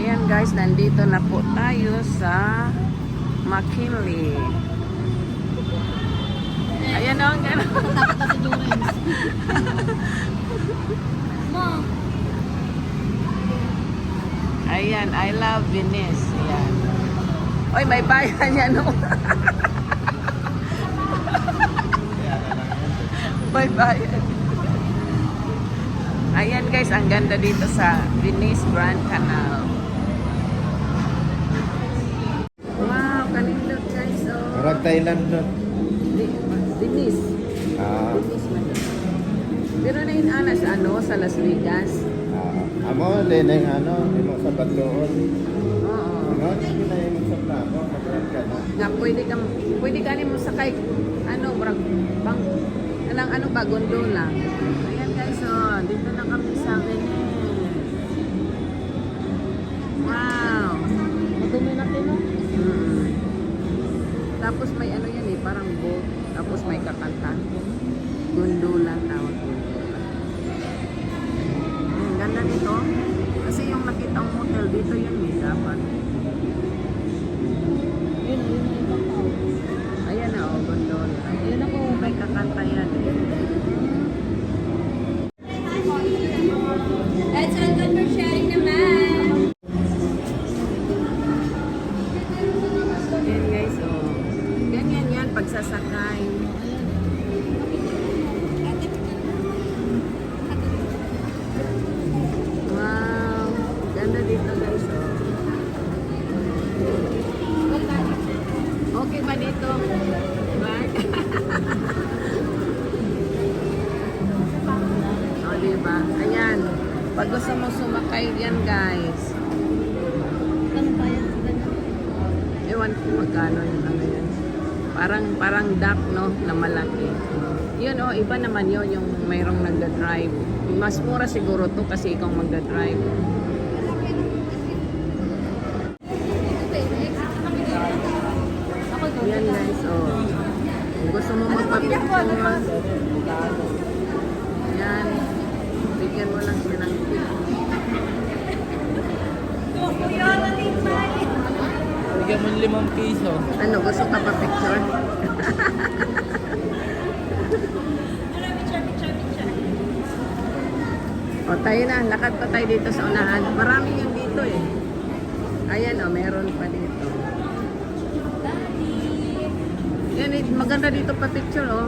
Ayan guys, nandito na po tayo sa McKinley. Ayan o, ang gano'n. Tatakot si Jorens. Mom. Ayan, I love Venice. Ayan. Oy, may bayan yan o. May bayan. Ayan guys, ang ganda dito sa Venice Grand Canal. Wow, kanindot guys. Oh. Parang Thailand no? Venice. Venice man. Pero na yun ana sa ano, sa Las Vegas. Amo, din ano, imo sa batuon. Oo. Ano, hindi na yung sa plano, magkaroon ka na. Nga pwede ka mo sakay ano, bang ano ba, gondola. Ayan guys, oh, dito na kami sa Venice. Wow. Madumi natin, no? Tapos may ano yan eh, parang boat. Tapos may kakanta. Gondola, tawag gondola. Ganda nito. Kasi yung nakita ang hotel dito yun eh, dapat. Yun yung ibabaw. Ayan na, oh, gondola. Yun ako. May kakanta yan eh. That's all good for sharing naman. Ayan guys, oh. Ganyan yan, pagsasakay. Wow. Ganda dito guys, oh. Okay ba dito? Right? O, diba? Ayan. Pag gusto mo sumakay yan, guys. Ano ba yan? Ewan ko magkano yung ano yan. Parang duck, no? Na malaki. Yun, oh. Iba naman yun, yung mayroong nagda-drive. Mas mura siguro to kasi ikaw magda-drive. Yan, guys, oh. Kung gusto mo magpa-picture, yan. Bigyan mo lang siya ng tip. Bigyan mo 5 piso. Ano, gusto ka pa picture? O, tayo na. Lakad pa tayo dito sa unahan. Marami yan dito eh. Ayan, o, meron pa dito. Yan, eh, maganda dito pa picture, oh.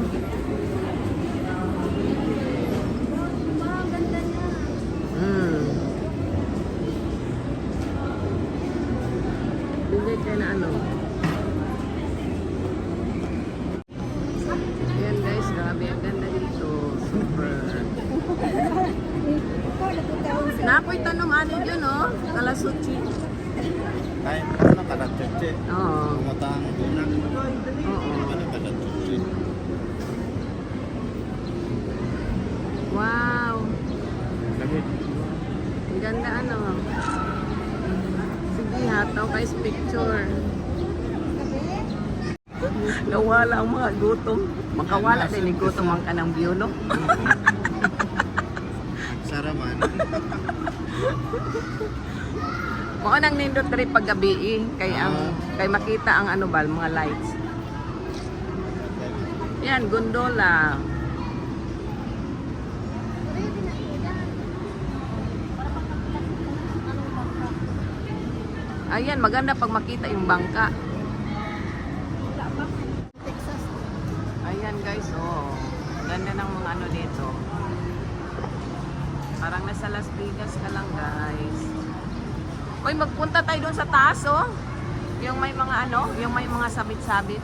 Bigay kayo na ano. Ayan guys, grabe ang ganda dito. Super. Napoy tanong ano dyan, oh. Kalasuchi. Kain mo na kalatsuchi. Oo. Matang bunak. Oo. Ano kalatsuchi? Wow. Lamig. Ang ganda ano. Sige, hataw kayo picture. Nawala ang mga gutom. Makawala din ni gutom ang kanang view, no? Saraman. Mao nang nindot diri paggabi kay kay makita ang ano ba mga lights. Yan, gondola. Ayan, maganda pag makita yung bangka. Ayan guys, oh. Ganda ng mga ano dito. Parang nasa Las Vegas ka lang guys. Uy, magpunta tayo doon sa taas, oh. Yung may mga ano, yung may mga sabit-sabit.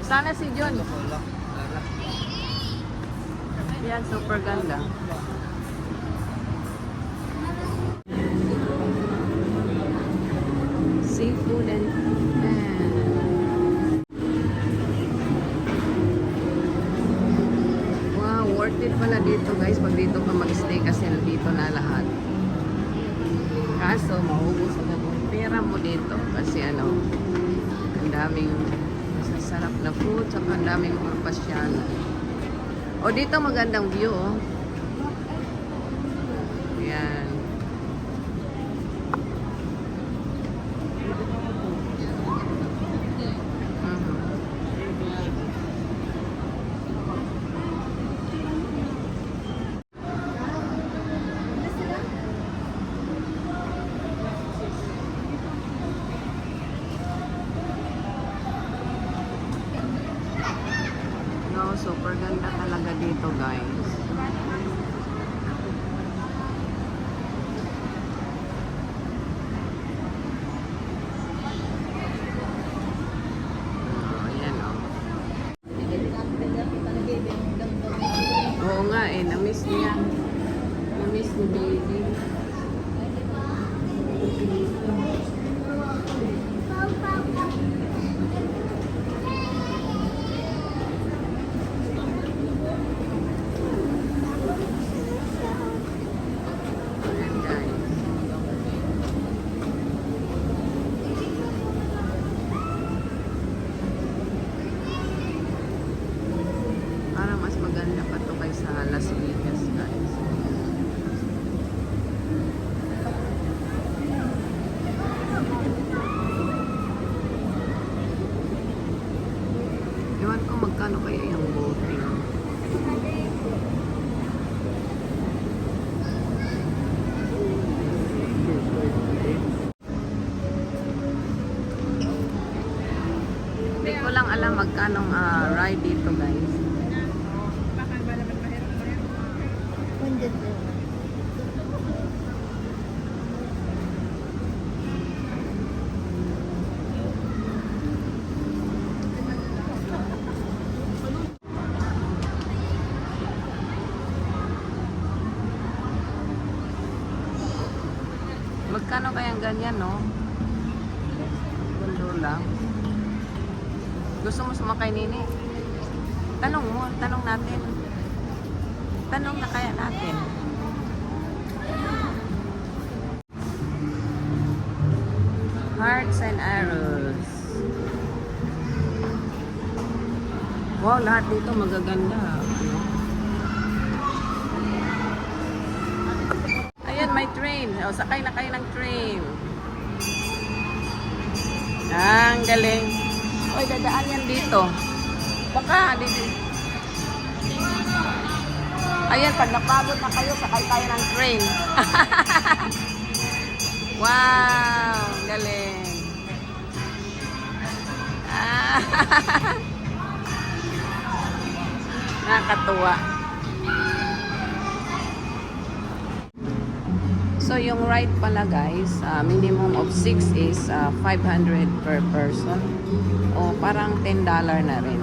Sana si John. Yan, super ganda. Seafood and wow, worth it pala dito guys pag dito ka mag-stay kasi nandito na lahat. Kaso maubos agad yung pera mo dito kasi ano, ang daming masasarap na food saka ang daming mga pasyalan. O dito magandang view, oh. ni baby. Ayan, guys. Parang mas maganda pa to kaysa Las Vegas, guys. Ewan ko magkano kaya yung boating. Hindi ko lang alam magkano ride dito, guys. Hundred din. Magkano kayang ganyan, no? Gundo lang. Gusto mo sumakay, Nini? Tanong mo, tanong natin. Tanong na kaya natin. Hearts and arrows. Wow, lahat dito magaganda. Ano? Ayan, may train. O, sakay na kayo ng train. Ang galing. Uy, dadaan yan dito. Baka, dito. Ayan, pag napagod na kayo, sakay tayo ng train. Wow, galing. Ah, nakakatuwa. So, yung ride pala guys, minimum of 6 is 500 per person. O parang $10 na rin.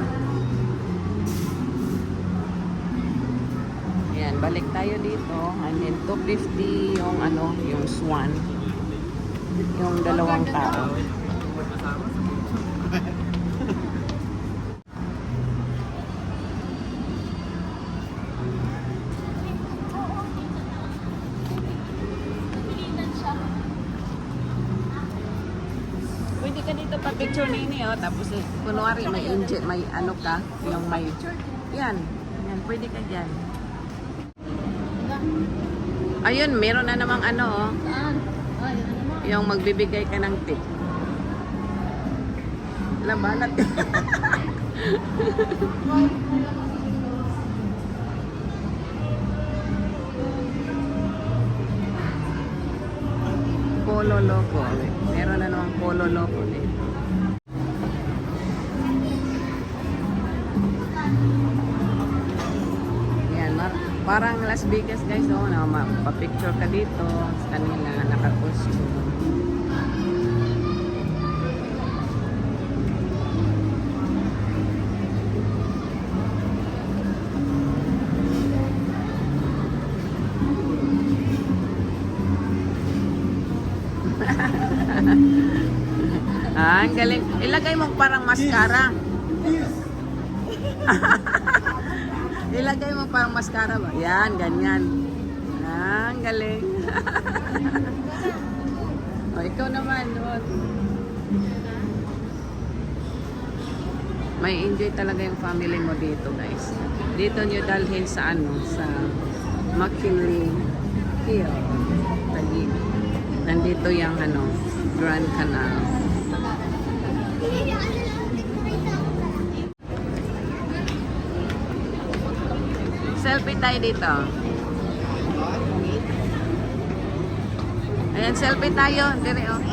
Ayan, balik tayo dito. And then 250 yung ano, yung swan. Yung dalawang tao. Pwede ka dito pa picture nini, oh. Tapos kunwari may engine, may ano ka, yung may yan. Yan, pwede ka diyan. Ayun, meron na namang ano, oh. Saan? Ay, ano naman? Yung magbibigay ka ng tip. Labanat. Polo Loco. Meron na namang Polo Loco dito. Yan, parang Las Vegas guys, oh, na mapapicture ka dito sa kanila, naka-costume. Ah, ang galing. Ilagay mo parang mascara. Ilagay mo parang mascara ba? Yan, ganyan. Ah, ang galing. O, ikaw naman. Oh. May enjoy talaga yung family mo dito, guys. Dito nyo dalhin sa ano, sa McKinley Hill. Taguig. Nandito yung ano, Grand Canal. Selfie tayo dito. Ayan, selfie tayo. Dire, oh.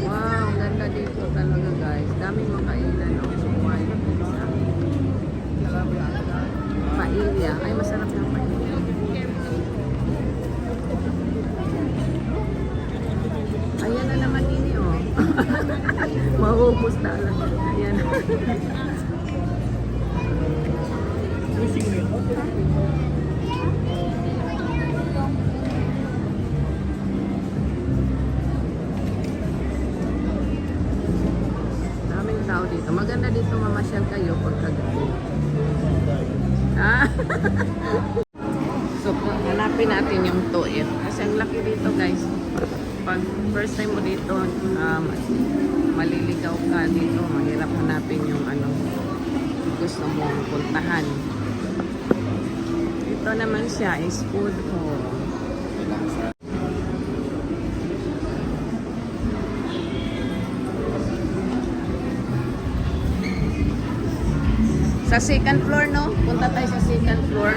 Wow, ang ganda dito talaga, guys. Daming makailan, oh. White pizza. Paella. Ay, masarap ng paella. Ayan na naman ini, oh. Maubos na lang. Ayan. dito mamasyal kayo pagkagabi. Ah. So, hanapin natin yung 2F. Kasi ang laki dito, guys. Pag first time mo dito, maliligaw ka dito. Mahirap hanapin yung ano gusto mong puntahan. Ito naman siya is food hall. Sa second floor, no? Punta tayo sa second floor.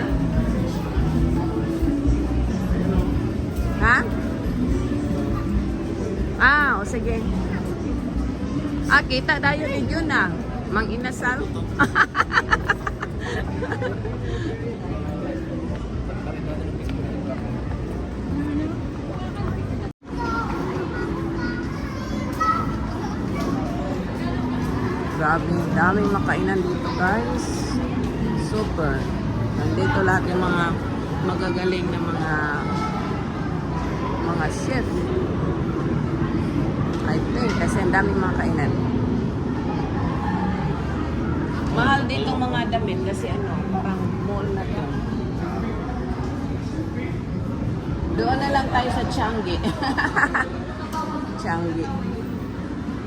Ha? O sige. Kita tayo ni Jun na. Mang inasal. Grabe, daming makainan dito, guys. Super. Nandito lahat yung mga magagaling na mga chef. I think kasi ang daming mga kainan. Mahal dito mga damit kasi parang mall na to. Doon na lang tayo sa Changi. Changi.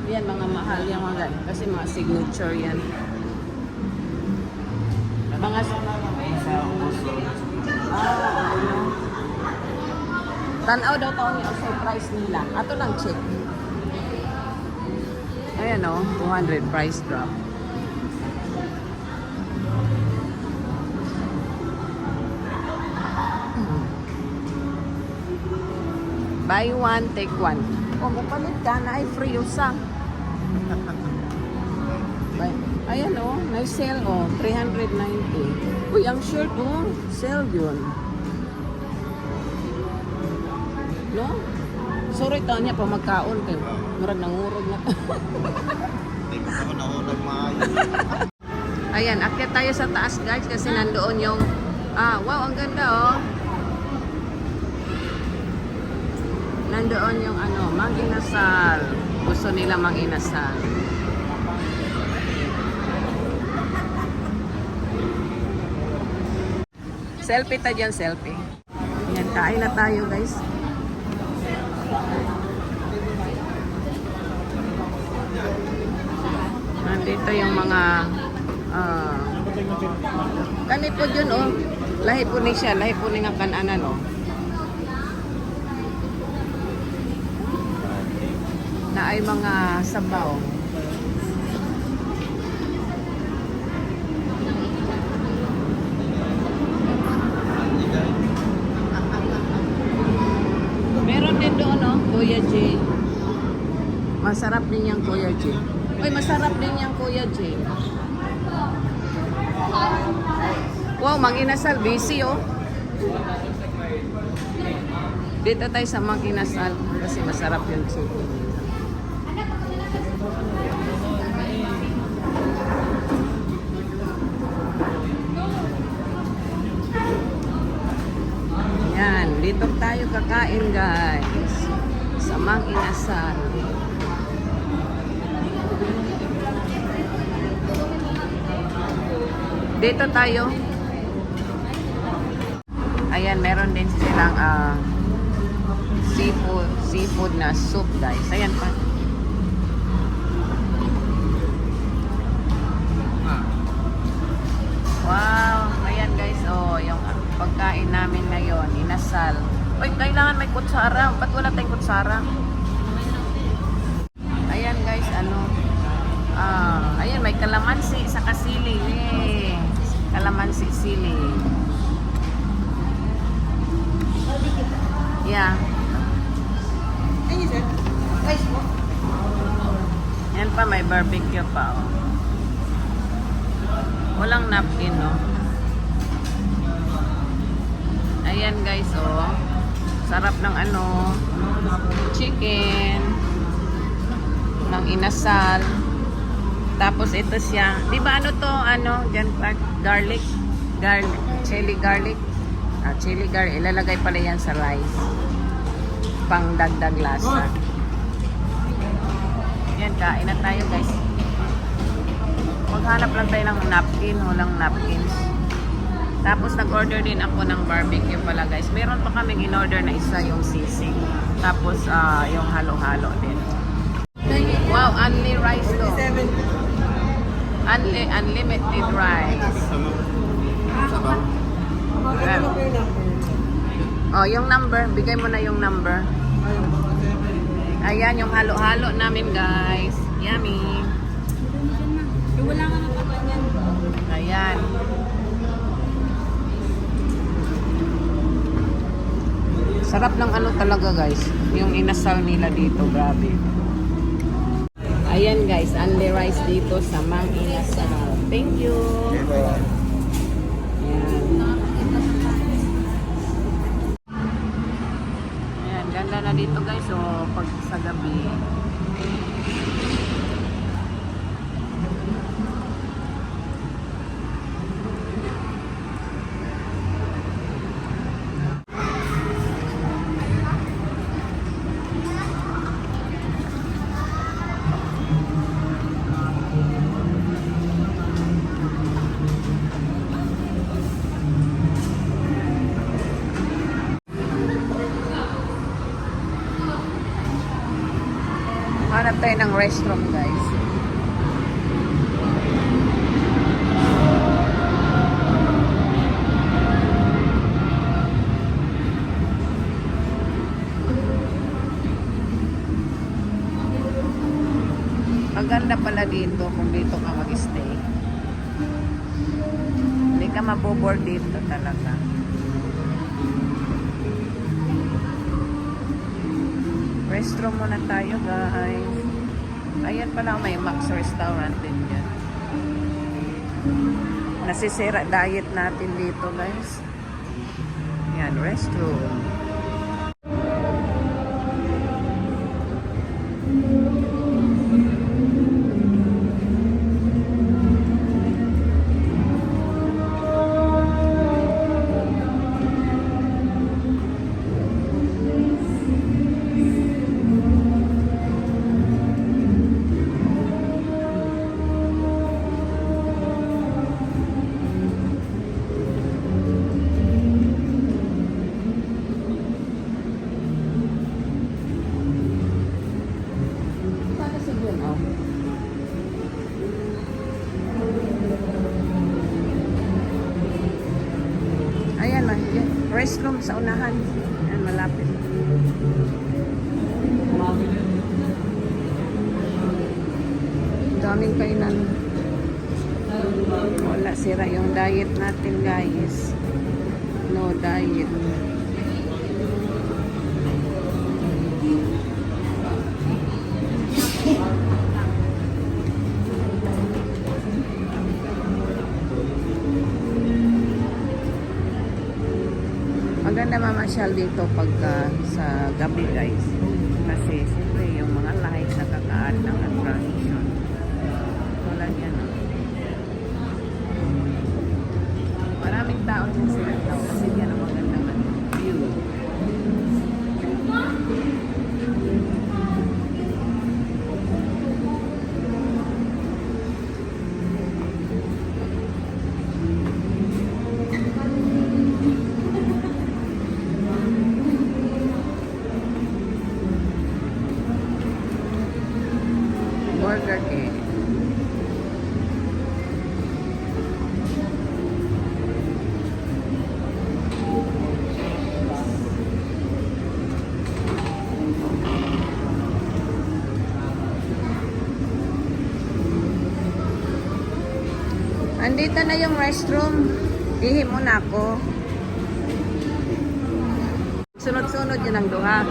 Yan, mga mahal yung mga ganun. Kasi mga signature yan. Mga tanaw daw taon niya sa price nila. Ato lang check. Ayan 200 price drop. Buy one, take one. Mapalit ka na ay free usa. Ayan may sale 390. Uy, ang shirt sale yun. No? Sorry taon niya pa magkaon kayo. Murag nangurog na. Hindi mo ako nahulog maayo. Ayan, akyat tayo sa taas, guys, kasi nandoon yung wow, ang ganda nandoon yung Mang Inasal. Gusto nila Mang Inasal. Selfie tayo dyan, selfie. Yan, kain na tayo, guys. Nandito yung mga kanit po dyan, lahi po ni siya, lahi po ni nga kananan, na ay mga sabaw. Meron din doon, Kuya J. Masarap din yung Kuya J. Uy, masarap din yung Kuya J. Wow, Mang Inasal, busy, Dito tayo sa Mang Inasal kasi masarap yung chicken. Yan, dito tayo kakain, guys. Sa Mang Inasal. Dito tayo. Ayan, meron din silang seafood na soup, guys. Ayan pa. Wow, ayan guys, yung pagkain namin ngayon, inasal. Uy, kailangan may kutsara. Ba't wala tayong kutsara? Ayan guys, ayan, may kalamansi sa kasili. Kalamansi sili. Yeah. Yan pa, may barbecue pa. Walang napkin, Ayan guys, sarap ng chicken ng inasal. Tapos ito siya. Di ba dyan garlic, chili garlic. Chili garlic, ilalagay pala yan sa rice. Pang dagdag lasa. Yan, kain na tayo guys. Maghanap lang tayo ng napkin, walang napkins. Tapos nag-order din ako ng barbecue pala guys. Meron pa kaming in-order na isa yung sisig. Tapos yung halo-halo din. Wow, only rice to. Unlimited rice. Oh, yung number. Bigay mo na yung number. Ayan, yung halo-halo namin guys. Yummy. Wala nga naman yan. Ayan. Sarap ng ano talaga guys. Yung inasal nila dito, grabe. Ayan guys, only rice dito sa Mang Inasal. Thank you. Ayan. Ayan, ganda na dito guys. So, pag sa gabi. Hanap tayo ng restroom guys. Maganda pala dito kung dito ka mag-stay. Hindi ka mabobore dito talaga. Restroom muna tayo guys. Ayan pala may Max Restaurant din yan. Nasisira diet natin dito guys. Ayan, restroom. Ayan, restroom sa unahan. Ayan, malapit. Daming kainan. Wala, sira yung diet natin guys. No diet. Maganda mamasyal dito pagka sa gabi guys. Kasi siyempre yung mga lights nakakaan ng attraction. Wala yan. Maraming tao din sila tao kasi yan ang magandang view. Burger King. Andito na yung restroom. Ihi muna ako. Sunod-sunod yun ang duha.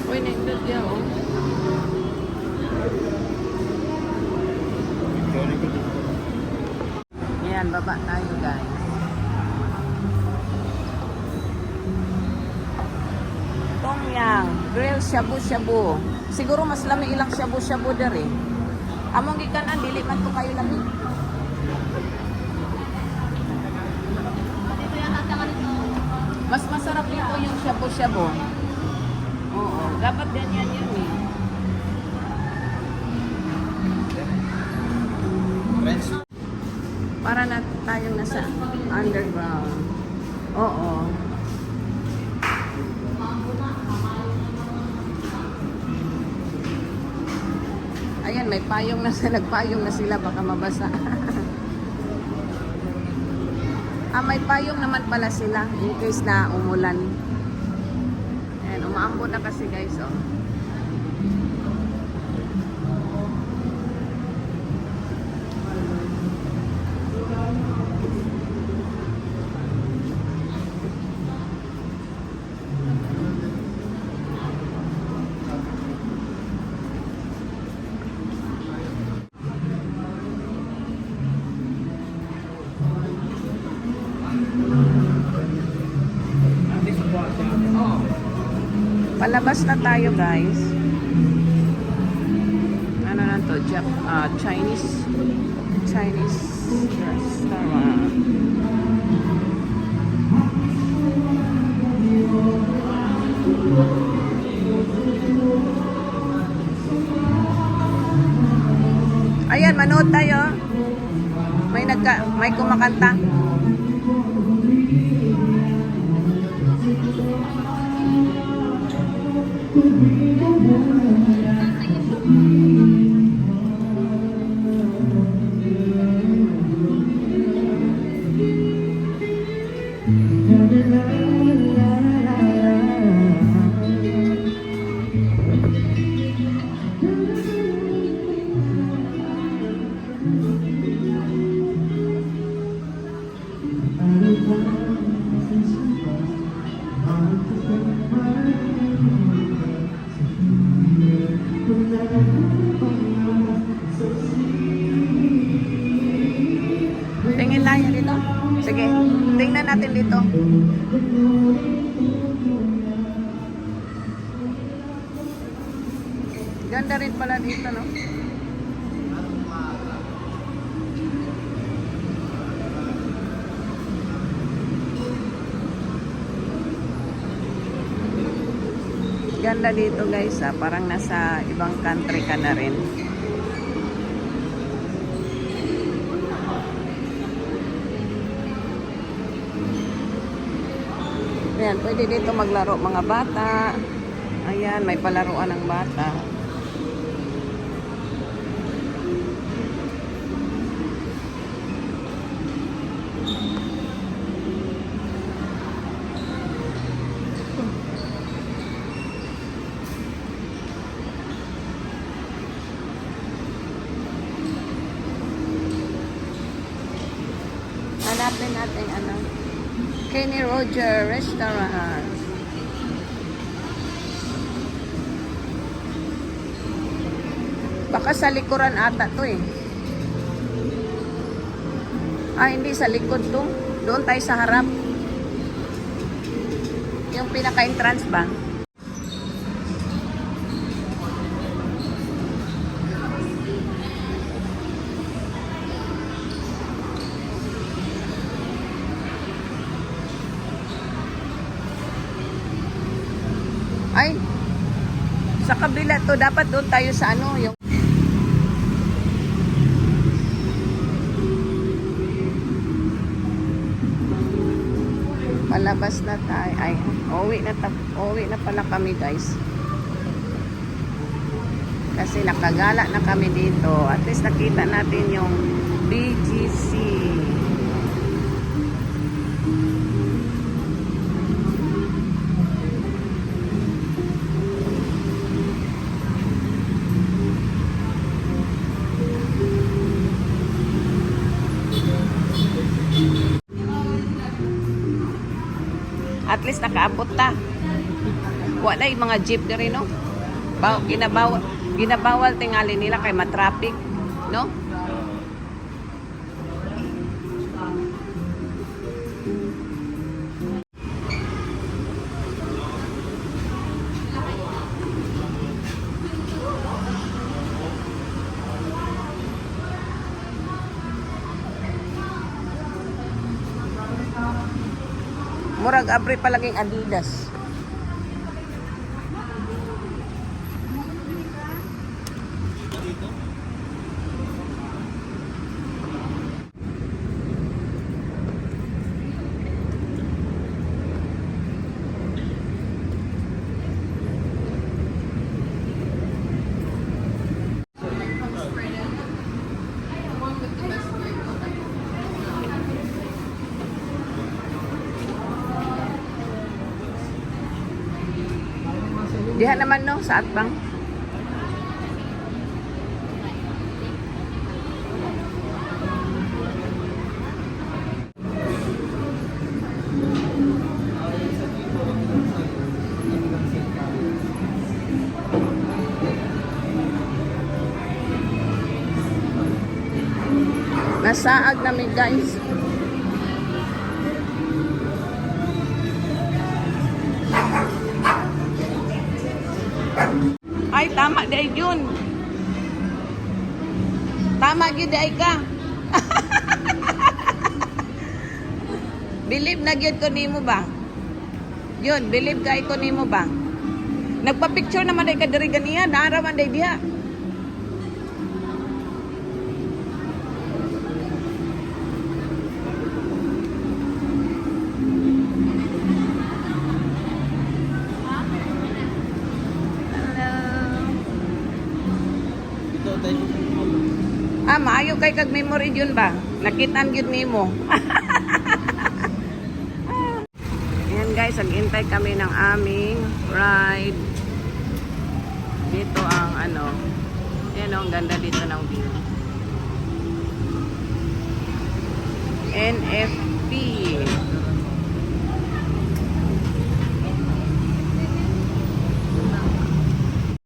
Uy, nindot yan, oh. Ayan, baba tayo, guys. Tomyang, grill shabu-shabu. Siguro mas lami ilang shabu-shabu dari. Among gikanan, dili man to kayo lami. yung shabu-shabu. Oo, dapat ganyan yun eh. Friends. Para na tayong nasa underground. Oo. Ayan, may payong na sila. Nagpayong na sila. Baka mabasa. May payong naman pala sila in case na umulan. Ayan, umaambon na kasi guys, oh. Palabas na tayo guys. Ano na to? Chinese restaurant. Ayan, manood tayo. May kumakanta. Tingin tayo dito. Sige, tingnan natin dito. Ganda rin pala dito, no? Ganda dito guys, ah. Parang nasa ibang country ka na rin. Ayan, pwede dito maglaro mga bata. Ayan, may palaruan ng bata. Hanapin natin ano. Kenny Roger Restaurant. Baka sa likuran ata to eh. Hindi sa likod to. Doon tayo sa harap. Yung pinaka-entrance ba? Ay, sa kabila to, dapat doon tayo sa ano, yung palabas na tayo. Ay, uwi na pala kami guys. Kasi nakagala na kami dito. At least nakita natin yung BGC. At least nakaabot ta. Wala yung mga jeep na rin, no? Ginabawal tingali nila kay matraffic, no? Murag apre palaging Adidas. Diha naman no, sa Atbang. Nasaag namin guys. Ay, tama di ay yun. Tama gyud di ay ka. Believe na gyud ko nimo ba? Yun, believe kay ko nimo ba? Nagpa-picture naman day ka diri ganiya, naaraman day diha. Ah, maayo kay kag memory yun ba? Nakitaan gyud nimo. Ayan guys, naghintay kami ng aming ride. Dito ang ano. Ayan oh, ang ganda dito ng view. NFP.